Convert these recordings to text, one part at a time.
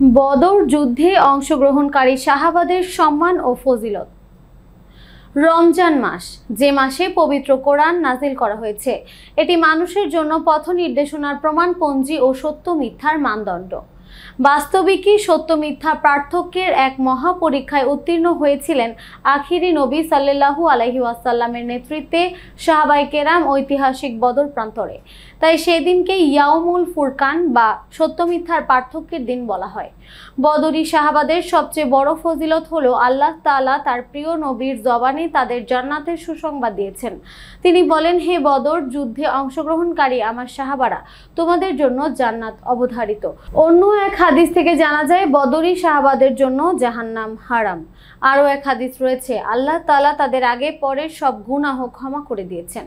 বদর যুদ্ধে অংশগ্রহণকারী সাহাবাদের সম্মান ও ফজিলত। রমজান মাস, যে মাসে পবিত্র কোরআন নাজিল করা হয়েছে, এটি মানুষের জন্য পথ নির্দেশনার প্রমাণপঞ্জি ও সত্য মিথ্যার মানদণ্ড। বাস্তবিকই সত্য মিথ্যা পার্থক্যের এক মহা পরীক্ষায় উত্তীর্ণ হয়েছিলেন আখিরি নবী সাল্লাল্লাহু আলাইহি ওয়াসাল্লামের নেতৃত্বে সাহাবায়ে কেরাম ঐতিহাসিক বদর প্রান্তরে। তাই সেদিনকে ইয়াউমুল ফুরকান বা সত্য মিথ্যার পার্থক্যের দিন বলা হয়। বদরি সাহাবাদের সবচেয়ে বড় ফজিলত হলো আল্লাহ তাআলা তার প্রিয় নবীর জবানে তাদের জান্নাতের সুসংবাদ দিয়েছেন। তিনি বলেন, হে বদর যুদ্ধে অংশগ্রহণকারী আমার সাহাবারা, তোমাদের জন্য জান্নাত অবধারিত। অন্য এক হাদিস থেকে জানা যায় বদরি সাহাবাদের জন্য জাহান্নাম হারাম। আরও এক হাদিস রয়েছে, আল্লাহ তাআলা তাদের আগে পরের সব গুনাহ ক্ষমা করে দিয়েছেন।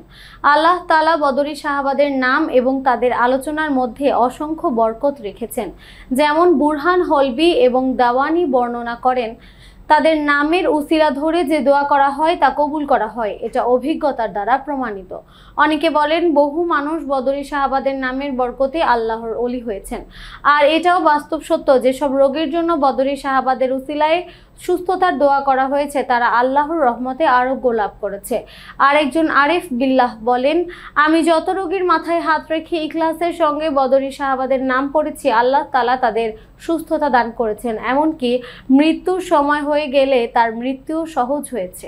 আল্লাহ তাআলা বদরি সাহাবাদের নাম এবং তাদের আলোচনার মধ্যে অসংখ্য বরকত রেখেছেন। যেমন বুরহান হলবি এবং দাওয়ানি বর্ণনা করেন, তাদের নামের উসিলা ধরে যে দোয়া করা হয় তা কবুল করা হয়, এটা অভিজ্ঞতার দ্বারা প্রমাণিত। অনেকে বলেন, বহু মানুষ বদরি সাহাবাদের নামের বরকতে আল্লাহর ওলি হয়েছেন। আর এটাও বাস্তব সত্য, যেসব রোগীর জন্য বদরি সাহাবাদের উসিলায় সুস্থতার দোয়া করা হয়েছে, তারা আল্লাহর রহমতে আরোগ্য লাভ করেছে। আর একজন আরিফ বিল্লাহ বলেন, আমি যত রোগীর মাথায় হাত রেখে ইখলাসের সঙ্গে বদরি সাহাবাদের নাম পড়েছি, আল্লাহ তাআলা তাদের সুস্থতা দান করেছেন, এমনকি মৃত্যুর সময় হয়ে গেলে তার মৃত্যুও সহজ হয়েছে।